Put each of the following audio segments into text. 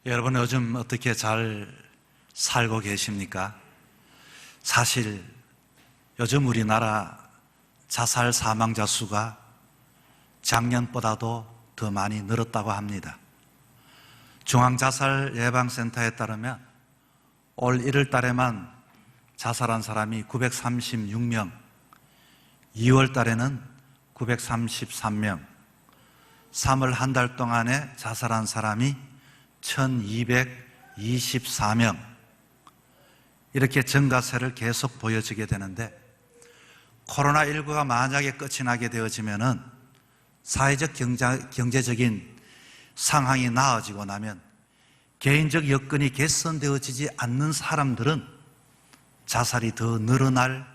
여러분 요즘 어떻게 잘 살고 계십니까? 사실 요즘 우리나라 자살 사망자 수가 작년보다도 더 많이 늘었다고 합니다. 중앙자살예방센터에 따르면 올 1월 달에만 자살한 사람이 936명, 2월 달에는 933명, 3월 한 달 동안에 자살한 사람이 1224명, 이렇게 증가세를 계속 보여지게 되는데, 코로나19가 만약에 끝이 나게 되어지면은 사회적 경제적인 상황이 나아지고 나면 개인적 여건이 개선되어지지 않는 사람들은 자살이 더 늘어날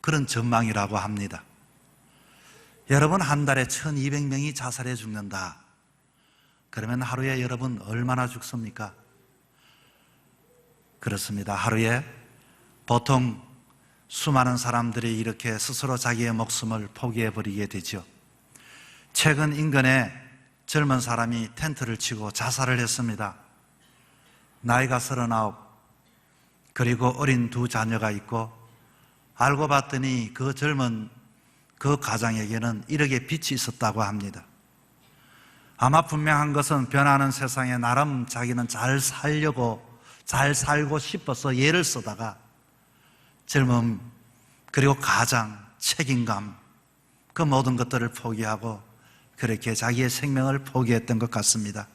그런 전망이라고 합니다. 여러분, 한 달에 1200명이 자살해 죽는다. 그러면 하루에 여러분 얼마나 죽습니까? 그렇습니다. 하루에 보통 수많은 사람들이 이렇게 스스로 자기의 목숨을 포기해버리게 되죠. 최근 인근에 젊은 사람이 텐트를 치고 자살을 했습니다. 나이가 39, 그리고 어린 두 자녀가 있고, 알고 봤더니 그 젊은 그 가장에게는 1억의 빚이 있었다고 합니다. 아마 분명한 것은 변하는 세상에 나름 자기는 잘 살고 싶어서 애를 쓰다가 젊음, 그리고 가장, 책임감, 그 모든 것들을 포기하고 그렇게 자기의 생명을 포기했던 것 같습니다.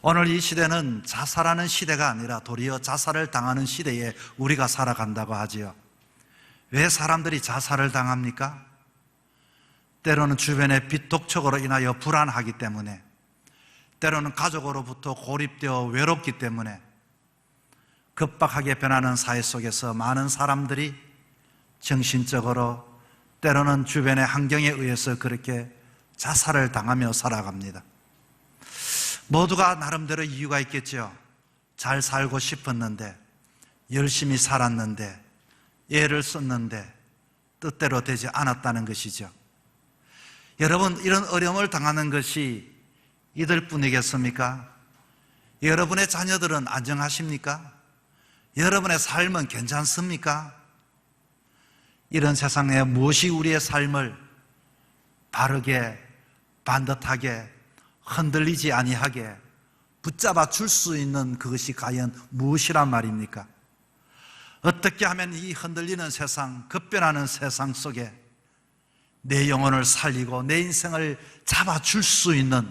오늘 이 시대는 자살하는 시대가 아니라 도리어 자살을 당하는 시대에 우리가 살아간다고 하지요. 왜 사람들이 자살을 당합니까? 때로는 주변의 빚독촉으로 인하여 불안하기 때문에, 때로는 가족으로부터 고립되어 외롭기 때문에, 급박하게 변하는 사회 속에서 많은 사람들이 정신적으로, 때로는 주변의 환경에 의해서 그렇게 자살을 당하며 살아갑니다. 모두가 나름대로 이유가 있겠죠. 잘 살고 싶었는데, 열심히 살았는데, 애를 썼는데 뜻대로 되지 않았다는 것이죠. 여러분, 이런 어려움을 당하는 것이 이들 뿐이겠습니까? 여러분의 자녀들은 안정하십니까? 여러분의 삶은 괜찮습니까? 이런 세상에 무엇이 우리의 삶을 바르게, 반듯하게, 흔들리지 아니하게 붙잡아 줄 수 있는 그것이 과연 무엇이란 말입니까? 어떻게 하면 이 흔들리는 세상, 급변하는 세상 속에 내 영혼을 살리고 내 인생을 잡아줄 수 있는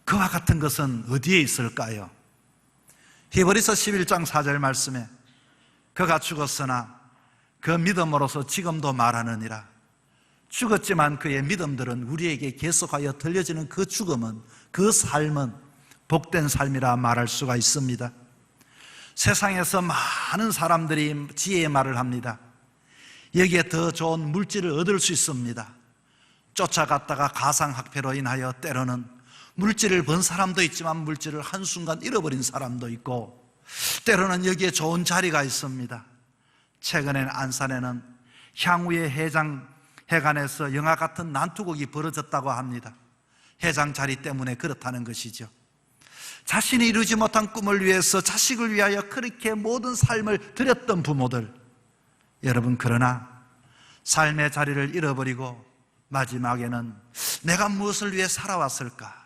그와 같은 것은 어디에 있을까요? 히브리서 11장 4절 말씀에 그가 죽었으나 그 믿음으로서 지금도 말하느니라. 죽었지만 그의 믿음들은 우리에게 계속하여 들려지는 그 죽음은, 그 삶은 복된 삶이라 말할 수가 있습니다. 세상에서 많은 사람들이 지혜의 말을 합니다. 여기에 더 좋은 물질을 얻을 수 있습니다. 쫓아갔다가 가상학패로 인하여 때로는 물질을 번 사람도 있지만 물질을 한순간 잃어버린 사람도 있고, 때로는 여기에 좋은 자리가 있습니다. 최근엔 안산에는 향후의 해관에서 영화 같은 난투극이 벌어졌다고 합니다. 회장 자리 때문에 그렇다는 것이죠. 자신이 이루지 못한 꿈을 위해서, 자식을 위하여 그렇게 모든 삶을 드렸던 부모들, 여러분, 그러나 삶의 자리를 잃어버리고 마지막에는 내가 무엇을 위해 살아왔을까?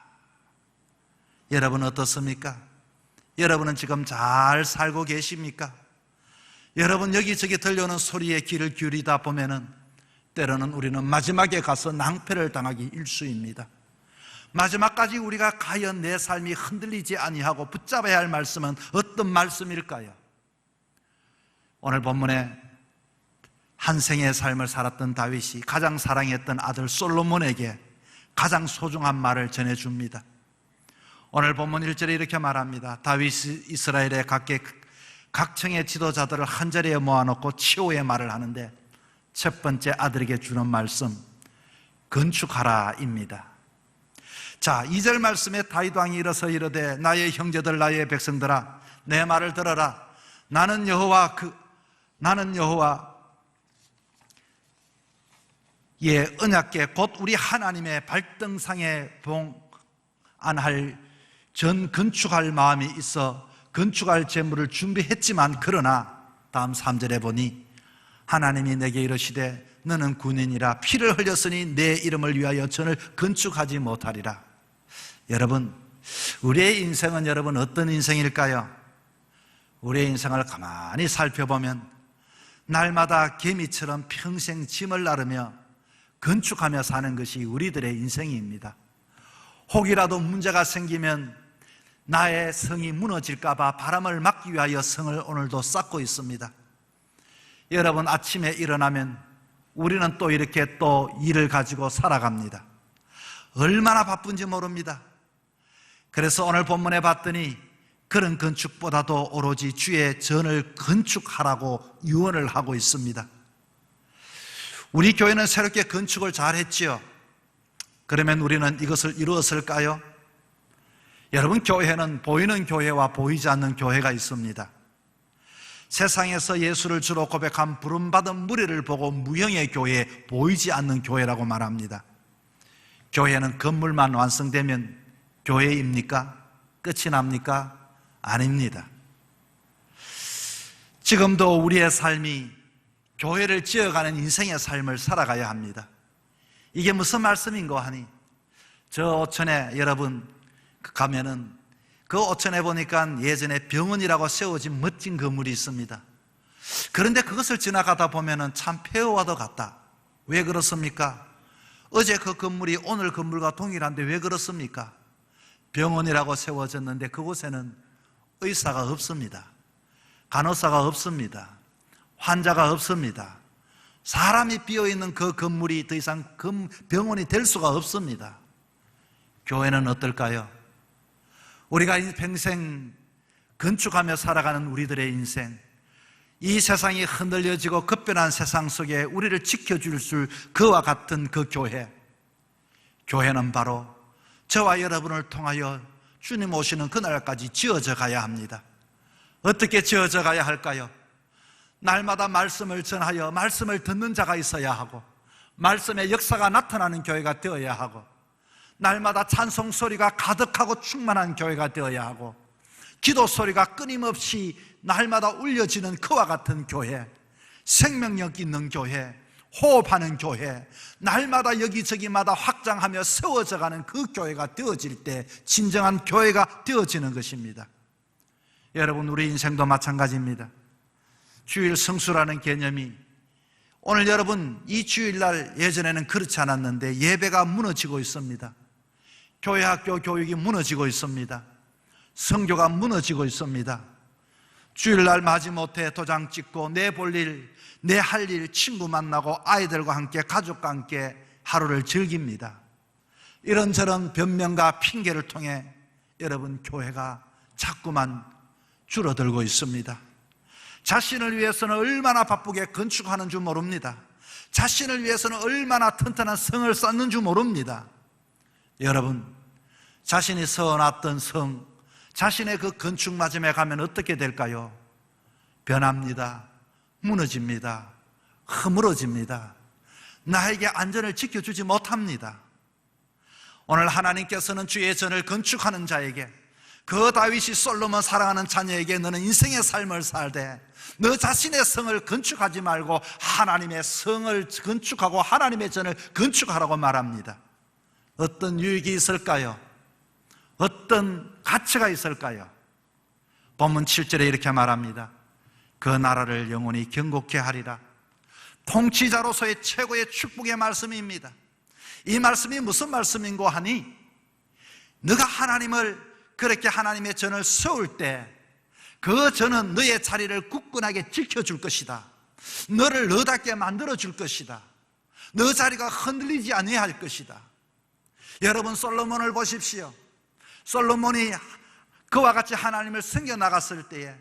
여러분 어떻습니까? 여러분은 지금 잘 살고 계십니까? 여러분, 여기저기 들려오는 소리에 귀를 기울이다 보면은 때로는 우리는 마지막에 가서 낭패를 당하기 일쑤입니다. 마지막까지 우리가 과연 내 삶이 흔들리지 아니하고 붙잡아야 할 말씀은 어떤 말씀일까요? 오늘 본문에 한 생의 삶을 살았던 다윗이 가장 사랑했던 아들 솔로몬에게 가장 소중한 말을 전해줍니다. 오늘 본문 1절에 이렇게 말합니다. 다윗이 이스라엘의 각층의 지도자들을 한자리에 모아놓고 치호의 말을 하는데, 첫 번째 아들에게 주는 말씀, 건축하라 입니다. 자, 2절 말씀에 다윗 왕이 일어서 이르되 나의 형제들, 나의 백성들아, 내 말을 들어라. 나는 여호와 예, 언약궤 곧 우리 하나님의 발등상에 봉안할 전 건축할 마음이 있어 건축할 재물을 준비했지만 그러나 다음 3절에 보니 하나님이 내게 이르시되 너는 군인이라 피를 흘렸으니 내 이름을 위하여 전을 건축하지 못하리라. 여러분, 우리의 인생은 여러분 어떤 인생일까요? 우리의 인생을 가만히 살펴보면 날마다 개미처럼 평생 짐을 나르며 건축하며 사는 것이 우리들의 인생입니다. 혹이라도 문제가 생기면 나의 성이 무너질까 봐 바람을 막기 위하여 성을 오늘도 쌓고 있습니다. 여러분, 아침에 일어나면 우리는 또 이렇게 또 일을 가지고 살아갑니다. 얼마나 바쁜지 모릅니다. 그래서 오늘 본문에 봤더니 그런 건축보다도 오로지 주의 전을 건축하라고 유언을 하고 있습니다. 우리 교회는 새롭게 건축을 잘 했지요. 그러면 우리는 이것을 이루었을까요? 여러분, 교회는 보이는 교회와 보이지 않는 교회가 있습니다. 세상에서 예수를 주로 고백한 부름받은 무리를 보고 무형의 교회, 보이지 않는 교회라고 말합니다. 교회는 건물만 완성되면 교회입니까? 끝이 납니까? 아닙니다. 지금도 우리의 삶이 교회를 지어가는 인생의 삶을 살아가야 합니다. 이게 무슨 말씀인고 하니, 저 오천에 여러분 가면은 그 오천에 보니까 예전에 병원이라고 세워진 멋진 건물이 있습니다. 그런데 그것을 지나가다 보면은 참 폐허와도 같다. 왜 그렇습니까? 어제 그 건물이 오늘 건물과 동일한데 왜 그렇습니까? 병원이라고 세워졌는데 그곳에는 의사가 없습니다. 간호사가 없습니다. 환자가 없습니다. 사람이 비어있는 그 건물이 더 이상 병원이 될 수가 없습니다. 교회는 어떨까요? 우리가 평생 건축하며 살아가는 우리들의 인생, 이 세상이 흔들려지고 급변한 세상 속에 우리를 지켜줄 그와 같은 그 교회, 교회는 바로 저와 여러분을 통하여 주님 오시는 그날까지 지어져 가야 합니다. 어떻게 지어져 가야 할까요? 날마다 말씀을 전하여 말씀을 듣는 자가 있어야 하고, 말씀의 역사가 나타나는 교회가 되어야 하고, 날마다 찬송 소리가 가득하고 충만한 교회가 되어야 하고, 기도 소리가 끊임없이 날마다 울려지는 그와 같은 교회, 생명력 있는 교회, 호흡하는 교회, 날마다 여기저기마다 확장하며 세워져가는 그 교회가 되어질 때 진정한 교회가 되어지는 것입니다. 여러분, 우리 인생도 마찬가지입니다. 주일 성수라는 개념이, 오늘 여러분 이 주일날 예전에는 그렇지 않았는데 예배가 무너지고 있습니다. 교회 학교 교육이 무너지고 있습니다. 성교가 무너지고 있습니다. 주일날 마지못해 도장 찍고 내 볼 일, 내 할 일, 친구 만나고 아이들과 함께 가족과 함께 하루를 즐깁니다. 이런저런 변명과 핑계를 통해 여러분 교회가 자꾸만 줄어들고 있습니다. 자신을 위해서는 얼마나 바쁘게 건축하는 줄 모릅니다. 자신을 위해서는 얼마나 튼튼한 성을 쌓는 줄 모릅니다. 여러분, 자신이 세워놨던 성, 자신의 그 건축 마점에 가면 어떻게 될까요? 변합니다. 무너집니다. 허물어집니다. 나에게 안전을 지켜주지 못합니다. 오늘 하나님께서는 주의 전을 건축하는 자에게, 그 다윗이 솔로몬 사랑하는 자녀에게 너는 인생의 삶을 살되 너 자신의 성을 건축하지 말고 하나님의 성을 건축하고 하나님의 전을 건축하라고 말합니다. 어떤 유익이 있을까요? 어떤 가치가 있을까요? 본문 7절에 이렇게 말합니다. 그 나라를 영원히 경고케 하리라. 통치자로서의 최고의 축복의 말씀입니다. 이 말씀이 무슨 말씀인고 하니, 너가 하나님을 그렇게 하나님의 전을 세울 때 그 전은 너의 자리를 굳건하게 지켜줄 것이다. 너를 너답게 만들어줄 것이다. 너 자리가 흔들리지 아니할 것이다. 여러분, 솔로몬을 보십시오. 솔로몬이 그와 같이 하나님을 섬겨나갔을 때에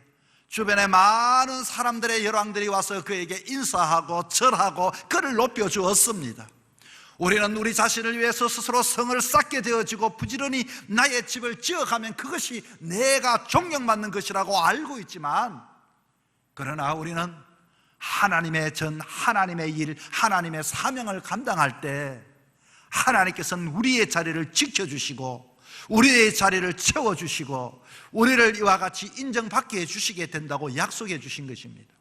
주변에 많은 사람들의 열왕들이 와서 그에게 인사하고 절하고 그를 높여주었습니다. 우리는 우리 자신을 위해서 스스로 성을 쌓게 되어지고 부지런히 나의 집을 지어가면 그것이 내가 존경받는 것이라고 알고 있지만, 그러나 우리는 하나님의 전, 하나님의 일, 하나님의 사명을 감당할 때 하나님께서는 우리의 자리를 지켜주시고 우리의 자리를 채워주시고 우리를 이와 같이 인정받게 해주시게 된다고 약속해 주신 것입니다.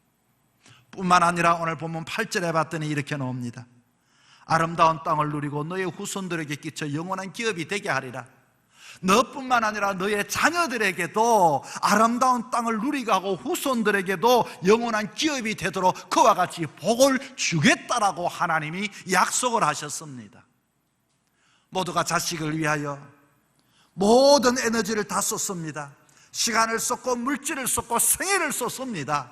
뿐만 아니라 오늘 본문 8절에 봤더니 이렇게 나옵니다. 아름다운 땅을 누리고 너의 후손들에게 끼쳐 영원한 기업이 되게 하리라. 너뿐만 아니라 너의 자녀들에게도 아름다운 땅을 누리게 하고 후손들에게도 영원한 기업이 되도록 그와 같이 복을 주겠다라고 하나님이 약속을 하셨습니다. 모두가 자식을 위하여 모든 에너지를 다 썼습니다. 시간을 썼고 물질을 썼고 생애를 썼습니다.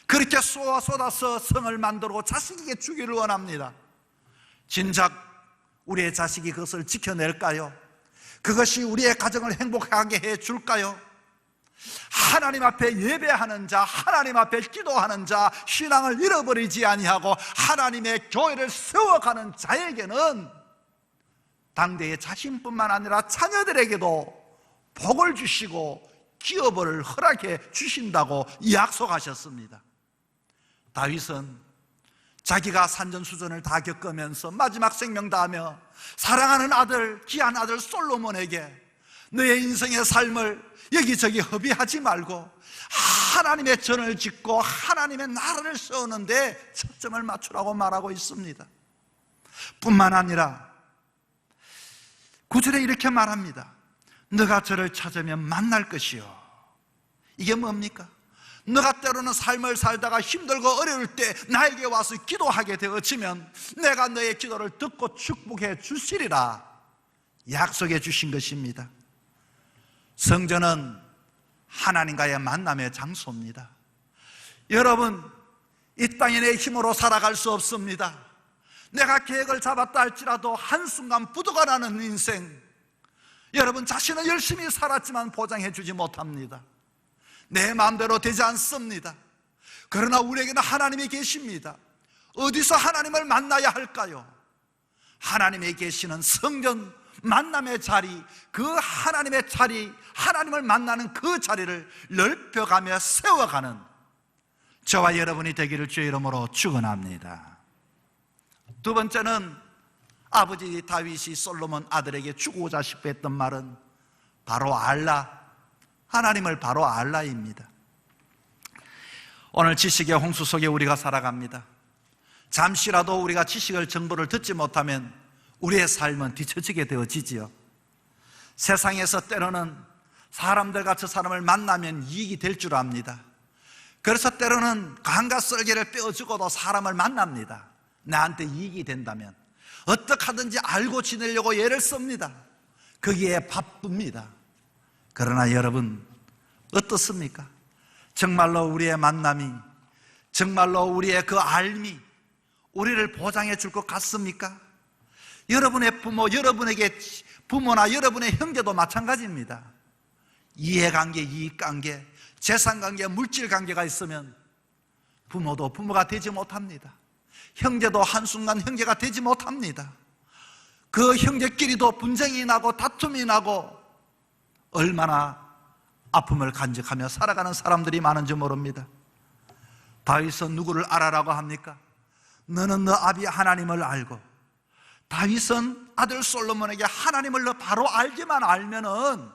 그렇게 쏟아서 성을 만들고 자식에게 주기를 원합니다. 진작 우리의 자식이 그것을 지켜낼까요? 그것이 우리의 가정을 행복하게 해줄까요? 하나님 앞에 예배하는 자, 하나님 앞에 기도하는 자, 신앙을 잃어버리지 아니하고 하나님의 교회를 세워가는 자에게는 당대의 자신뿐만 아니라 자녀들에게도 복을 주시고 기업을 허락해 주신다고 약속하셨습니다. 다윗은 자기가 산전수전을 다 겪으면서 마지막 생명 다하며 사랑하는 아들, 귀한 아들 솔로몬에게 너의 인생의 삶을 여기저기 허비하지 말고 하나님의 전을 짓고 하나님의 나라를 세우는데 초점을 맞추라고 말하고 있습니다. 뿐만 아니라 9절에 이렇게 말합니다. 너가 저를 찾으면 만날 것이요. 이게 뭡니까? 너가 때로는 삶을 살다가 힘들고 어려울 때 나에게 와서 기도하게 되어지면 내가 너의 기도를 듣고 축복해 주시리라 약속해 주신 것입니다. 성전은 하나님과의 만남의 장소입니다. 여러분, 이 땅에 내 힘으로 살아갈 수 없습니다. 내가 계획을 잡았다 할지라도 한순간 부도가 나는 인생, 여러분 자신은 열심히 살았지만 보장해 주지 못합니다. 내 마음대로 되지 않습니다. 그러나 우리에게는 하나님이 계십니다. 어디서 하나님을 만나야 할까요? 하나님이 계시는 성전 만남의 자리, 그 하나님의 자리, 하나님을 만나는 그 자리를 넓혀가며 세워가는 저와 여러분이 되기를 주의 이름으로 축원합니다. 두 번째는 아버지 다윗이 솔로몬 아들에게 주고자 싶어 했던 말은 바로 알라, 하나님을 바로 알라입니다. 오늘 지식의 홍수 속에 우리가 살아갑니다. 잠시라도 우리가 지식을 정보를 듣지 못하면 우리의 삶은 뒤처지게 되어지지요. 세상에서 때로는 사람들과 저 사람을 만나면 이익이 될 줄 압니다. 그래서 때로는 강과 썰개를 빼어주고도 사람을 만납니다. 나한테 이익이 된다면 어떻게 하든지 알고 지내려고 애를 씁니다. 거기에 바쁩니다. 그러나 여러분 어떻습니까? 정말로 우리의 만남이, 정말로 우리의 그 알미 우리를 보장해 줄 것 같습니까? 여러분의 부모, 여러분에게 부모나 여러분의 형제도 마찬가지입니다. 이해관계, 이익관계, 재산관계, 물질관계가 있으면 부모도 부모가 되지 못합니다. 형제도 한순간 형제가 되지 못합니다. 그 형제끼리도 분쟁이 나고 다툼이 나고 얼마나 아픔을 간직하며 살아가는 사람들이 많은지 모릅니다. 다윗은 누구를 알아라고 합니까? 너는 너 아비 하나님을 알고. 다윗은 아들 솔로몬에게 하나님을 너 바로 알기만 알면은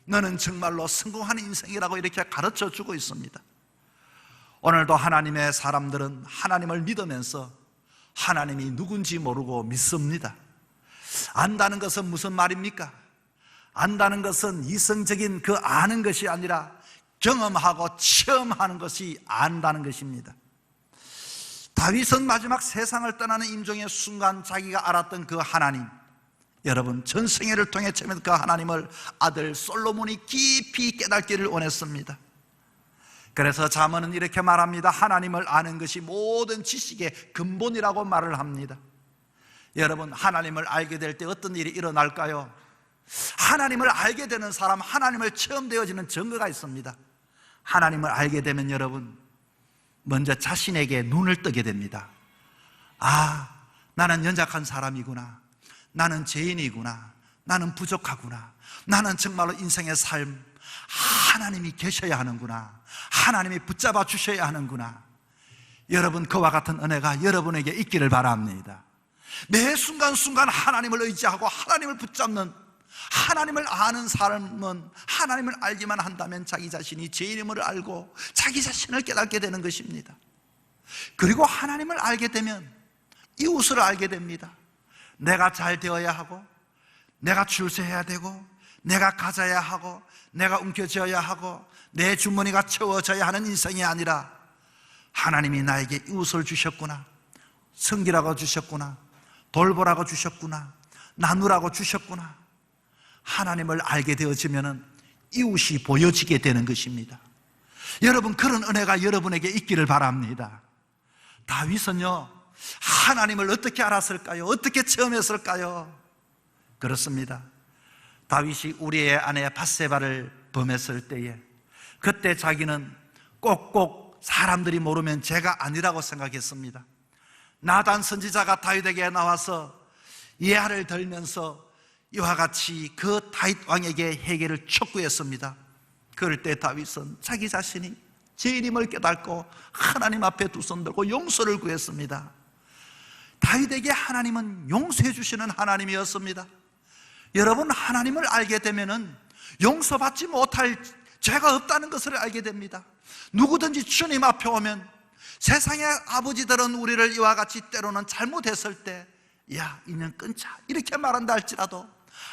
너는 정말로 성공한 인생이라고 이렇게 가르쳐 주고 있습니다. 오늘도 하나님의 사람들은 하나님을 믿으면서 하나님이 누군지 모르고 믿습니다. 안다는 것은 무슨 말입니까? 안다는 것은 이성적인 그 아는 것이 아니라 경험하고 체험하는 것이 안다는 것입니다. 다윗은 마지막 세상을 떠나는 임종의 순간 자기가 알았던 그 하나님, 여러분 전생애를 통해 체험한 그 하나님을 아들 솔로몬이 깊이 깨닫기를 원했습니다. 그래서 잠언은 이렇게 말합니다. 하나님을 아는 것이 모든 지식의 근본이라고 말을 합니다. 여러분 하나님을 알게 될 때 어떤 일이 일어날까요? 하나님을 알게 되는 사람, 하나님을 체험되어지는 증거가 있습니다. 하나님을 알게 되면 여러분 먼저 자신에게 눈을 뜨게 됩니다. 아, 나는 연약한 사람이구나. 나는 죄인이구나. 나는 부족하구나. 나는 정말로 인생의 삶 하나님이 계셔야 하는구나. 하나님이 붙잡아 주셔야 하는구나. 여러분 그와 같은 은혜가 여러분에게 있기를 바랍니다. 매 순간순간 하나님을 의지하고 하나님을 붙잡는 하나님을 아는 삶은, 하나님을 알기만 한다면 자기 자신이 죄인임을 알고 자기 자신을 깨닫게 되는 것입니다. 그리고 하나님을 알게 되면 이웃을 알게 됩니다. 내가 잘 되어야 하고, 내가 출세해야 되고, 내가 가져야 하고, 내가 움켜쥐어야 하고, 내 주머니가 채워져야 하는 인생이 아니라 하나님이 나에게 이웃을 주셨구나, 섬기라고 주셨구나, 돌보라고 주셨구나, 나누라고 주셨구나. 하나님을 알게 되어지면 이웃이 보여지게 되는 것입니다. 여러분, 그런 은혜가 여러분에게 있기를 바랍니다. 다윗은요, 하나님을 어떻게 알았을까요? 어떻게 체험했을까요? 그렇습니다. 다윗이 우리의 아내 밧세바를 범했을 때에, 그때 자기는 꼭꼭 사람들이 모르면 죄가 아니라고 생각했습니다. 나단 선지자가 다윗에게 나와서 예화를 들면서 이와 같이 그 다윗 왕에게 회개를 촉구했습니다. 그럴 때 다윗은 자기 자신이 죄인임을 깨닫고 하나님 앞에 두 손 들고 용서를 구했습니다. 다윗에게 하나님은 용서해 주시는 하나님이었습니다. 여러분, 하나님을 알게 되면은 용서받지 못할 죄가 없다는 것을 알게 됩니다. 누구든지 주님 앞에 오면 세상의 아버지들은 우리를 이와 같이 때로는 잘못했을 때, 야, 이면 끊자, 이렇게 말한다 할지라도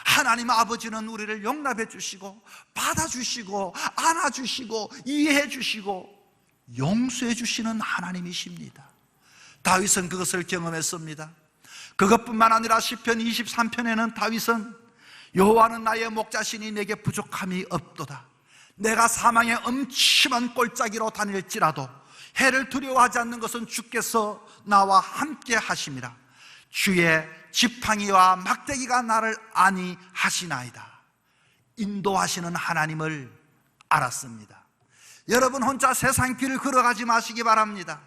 하나님 아버지는 우리를 용납해 주시고 받아주시고 안아주시고 이해해 주시고 용서해 주시는 하나님이십니다. 다윗은 그것을 경험했습니다. 그것뿐만 아니라 시편 23편에는 다윗은 여호와는 나의 목자시니 내게 부족함이 없도다. 내가 사망의 음침한 골짜기로 다닐지라도 해를 두려워하지 않는 것은 주께서 나와 함께 하심이라. 주의 지팡이와 막대기가 나를 안위하시나이다. 인도하시는 하나님을 알았습니다. 여러분, 혼자 세상 길을 걸어가지 마시기 바랍니다.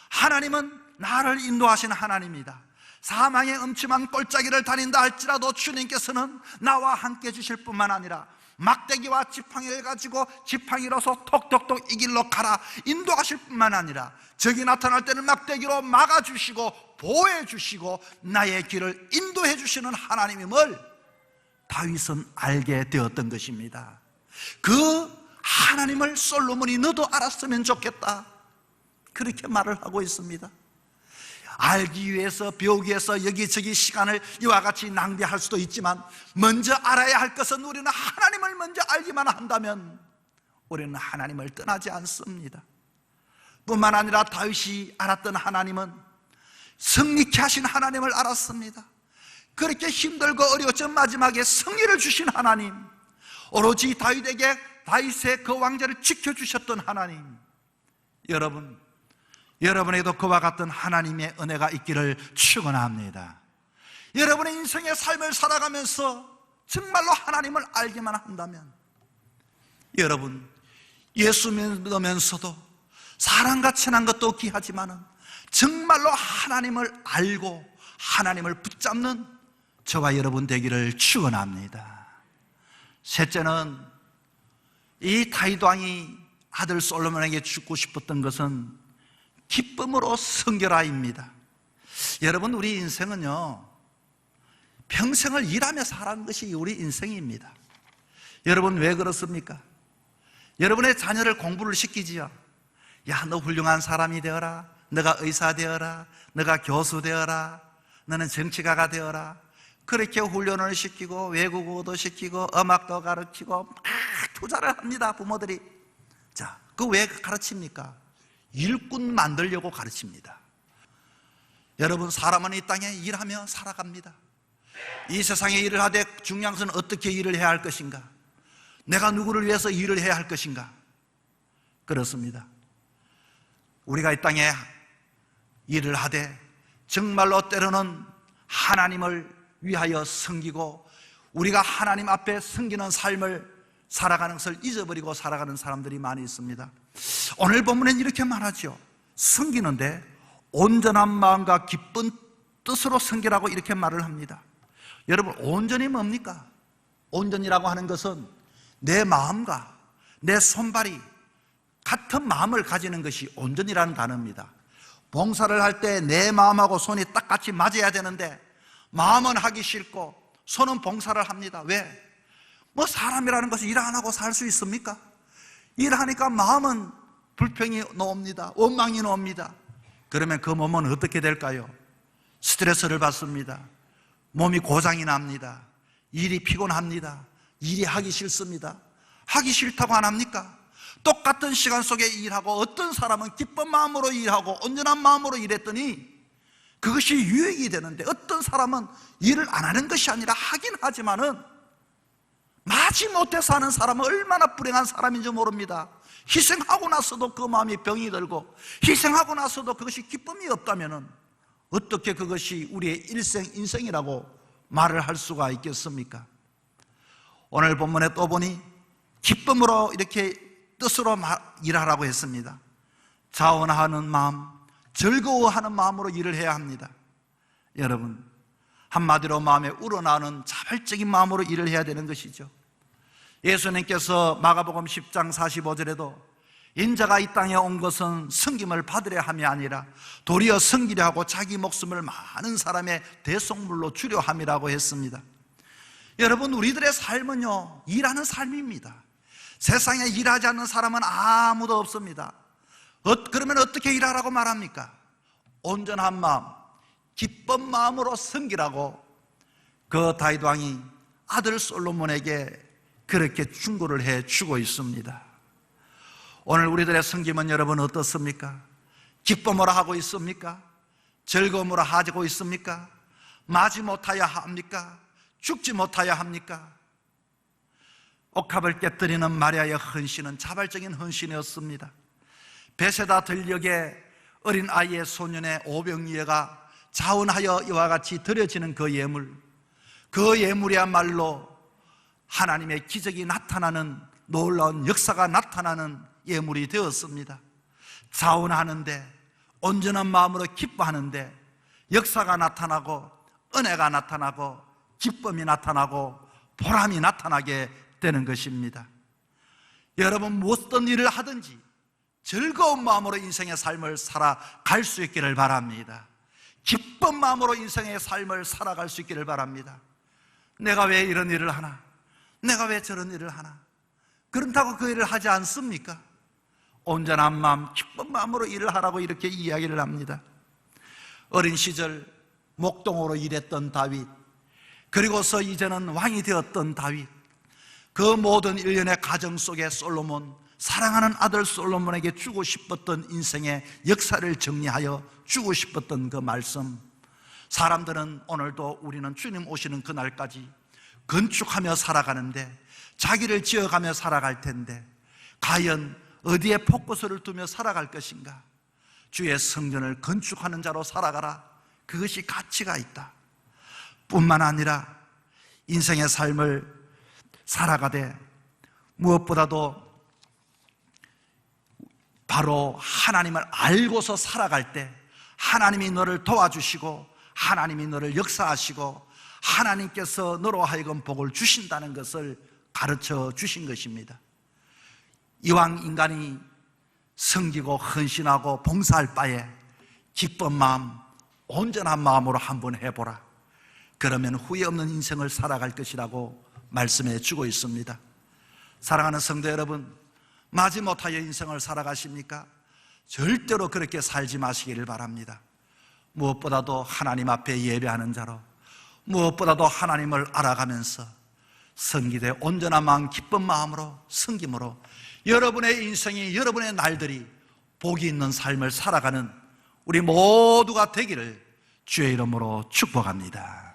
하나님은 나를 인도하시는 하나님이다. 사망의 음침한 골짜기를 다닌다 할지라도 주님께서는 나와 함께 주실 뿐만 아니라 막대기와 지팡이를 가지고 지팡이로서 톡톡톡 이 길로 가라 인도하실 뿐만 아니라 적이 나타날 때는 막대기로 막아주시고 보호해 주시고 나의 길을 인도해 주시는 하나님임을 다윗은 알게 되었던 것입니다. 그 하나님을 솔로몬이 너도 알았으면 좋겠다, 그렇게 말을 하고 있습니다. 알기 위해서, 배우기 위해서 여기저기 시간을 이와 같이 낭비할 수도 있지만 먼저 알아야 할 것은, 우리는 하나님을 먼저 알기만 한다면 우리는 하나님을 떠나지 않습니다. 뿐만 아니라 다윗이 알았던 하나님은 승리케 하신 하나님을 알았습니다. 그렇게 힘들고 어려웠지만 마지막에 승리를 주신 하나님, 오로지 다윗에게 다윗의 그 왕자를 지켜주셨던 하나님, 여러분에게도 그와 같은 하나님의 은혜가 있기를 축원합니다. 여러분의 인생의 삶을 살아가면서 정말로 하나님을 알기만 한다면, 여러분, 예수 믿으면서도 사랑과 친한 것도 귀하지만은 정말로 하나님을 알고 하나님을 붙잡는 저와 여러분 되기를 축원합니다. 셋째는, 이 다윗 왕이 아들 솔로몬에게 주고 싶었던 것은 기쁨으로 성결하입니다. 여러분, 우리 인생은요, 평생을 일하며 살아가는 것이 우리 인생입니다. 여러분, 왜 그렇습니까? 여러분의 자녀를 공부를 시키지요. 야, 너 훌륭한 사람이 되어라, 너가 의사 되어라, 너가 교수 되어라, 너는 정치가가 되어라. 그렇게 훈련을 시키고 외국어도 시키고 음악도 가르치고 막 투자를 합니다, 부모들이. 자, 그 왜 가르칩니까? 일꾼 만들려고 가르칩니다. 여러분, 사람은 이 땅에 일하며 살아갑니다. 이 세상에 일을 하되 중요한 것은 어떻게 일을 해야 할 것인가, 내가 누구를 위해서 일을 해야 할 것인가. 그렇습니다. 우리가 이 땅에 일을 하되 정말로 때로는 하나님을 위하여 섬기고 우리가 하나님 앞에 섬기는 삶을 살아가는 것을 잊어버리고 살아가는 사람들이 많이 있습니다. 오늘 본문엔 이렇게 말하죠. 섬기는데 온전한 마음과 기쁜 뜻으로 섬기라고 이렇게 말을 합니다. 여러분, 온전이 뭡니까? 온전이라고 하는 것은 내 마음과 내 손발이 같은 마음을 가지는 것이 온전이라는 단어입니다. 봉사를 할 때 내 마음하고 손이 딱 같이 맞아야 되는데 마음은 하기 싫고 손은 봉사를 합니다. 왜? 뭐 사람이라는 것이 일 안 하고 살 수 있습니까? 일하니까 마음은 불평이 나옵니다. 원망이 나옵니다. 그러면 그 몸은 어떻게 될까요? 스트레스를 받습니다. 몸이 고장이 납니다. 일이 피곤합니다. 일이 하기 싫습니다. 하기 싫다고 안 합니까? 똑같은 시간 속에 일하고 어떤 사람은 기쁜 마음으로 일하고 온전한 마음으로 일했더니 그것이 유익이 되는데, 어떤 사람은 일을 안 하는 것이 아니라 하긴 하지만은 마지못해서 하는 사람은 얼마나 불행한 사람인지 모릅니다. 희생하고 나서도 그 마음이 병이 들고, 희생하고 나서도 그것이 기쁨이 없다면은 어떻게 그것이 우리의 인생이라고 말을 할 수가 있겠습니까? 오늘 본문에 또 보니 기쁨으로 이렇게 뜻으로 일하라고 했습니다. 자원하는 마음, 즐거워하는 마음으로 일을 해야 합니다. 여러분, 한마디로 마음에 우러나오는 자발적인 마음으로 일을 해야 되는 것이죠. 예수님께서 마가복음 10장 45절에도 인자가 이 땅에 온 것은 섬김을 받으려 함이 아니라 도리어 섬기려 하고 자기 목숨을 많은 사람의 대속물로 주려 함이라고 했습니다. 여러분, 우리들의 삶은요, 일하는 삶입니다. 세상에 일하지 않는 사람은 아무도 없습니다. 그러면 어떻게 일하라고 말합니까? 온전한 마음, 기쁜 마음으로 섬기라고 그 다윗 왕이 아들 솔로몬에게 그렇게 충고를 해 주고 있습니다. 오늘 우리들의 섬김은 여러분 어떻습니까? 기쁨으로 하고 있습니까? 즐거움으로 하고 있습니까? 마지못하여 합니까? 죽지 못하여 합니까? 옥합을 깨뜨리는 마리아의 헌신은 자발적인 헌신이었습니다. 베세다 들녘에 어린 아이의 소년의 오병이어가 자원하여 이와 같이 드려지는 그 예물, 그 예물이야말로 하나님의 기적이 나타나는, 놀라운 역사가 나타나는 예물이 되었습니다. 자원하는데, 온전한 마음으로 기뻐하는데 역사가 나타나고 은혜가 나타나고 기쁨이 나타나고 보람이 나타나게 되는 것입니다. 여러분, 무엇든 일을 하든지 즐거운 마음으로 인생의 삶을 살아갈 수 있기를 바랍니다. 기쁜 마음으로 인생의 삶을 살아갈 수 있기를 바랍니다. 내가 왜 이런 일을 하나? 내가 왜 저런 일을 하나? 그렇다고 그 일을 하지 않습니까? 온전한 마음, 기쁜 마음으로 일을 하라고 이렇게 이야기를 합니다. 어린 시절 목동으로 일했던 다윗, 그리고서 이제는 왕이 되었던 다윗, 그 모든 일련의 가정 속에 솔로몬, 사랑하는 아들 솔로몬에게 주고 싶었던 인생의 역사를 정리하여 주고 싶었던 그 말씀, 사람들은 오늘도 우리는 주님 오시는 그날까지 건축하며 살아가는데, 자기를 지어가며 살아갈 텐데 과연 어디에 포커스를 두며 살아갈 것인가? 주의 성전을 건축하는 자로 살아가라. 그것이 가치가 있다. 뿐만 아니라 인생의 삶을 살아가되 무엇보다도 바로 하나님을 알고서 살아갈 때 하나님이 너를 도와주시고 하나님이 너를 역사하시고 하나님께서 너로 하여금 복을 주신다는 것을 가르쳐 주신 것입니다. 이왕 인간이 섬기고 헌신하고 봉사할 바에 기쁜 마음, 온전한 마음으로 한번 해보라. 그러면 후회 없는 인생을 살아갈 것이라고 말씀해 주고 있습니다. 사랑하는 성도 여러분, 마지못하여 인생을 살아가십니까? 절대로 그렇게 살지 마시기를 바랍니다. 무엇보다도 하나님 앞에 예배하는 자로, 무엇보다도 하나님을 알아가면서 섬기되 온전한 마음, 기쁜 마음으로 섬김으로 여러분의 인생이, 여러분의 날들이 복이 있는 삶을 살아가는 우리 모두가 되기를 주의 이름으로 축복합니다.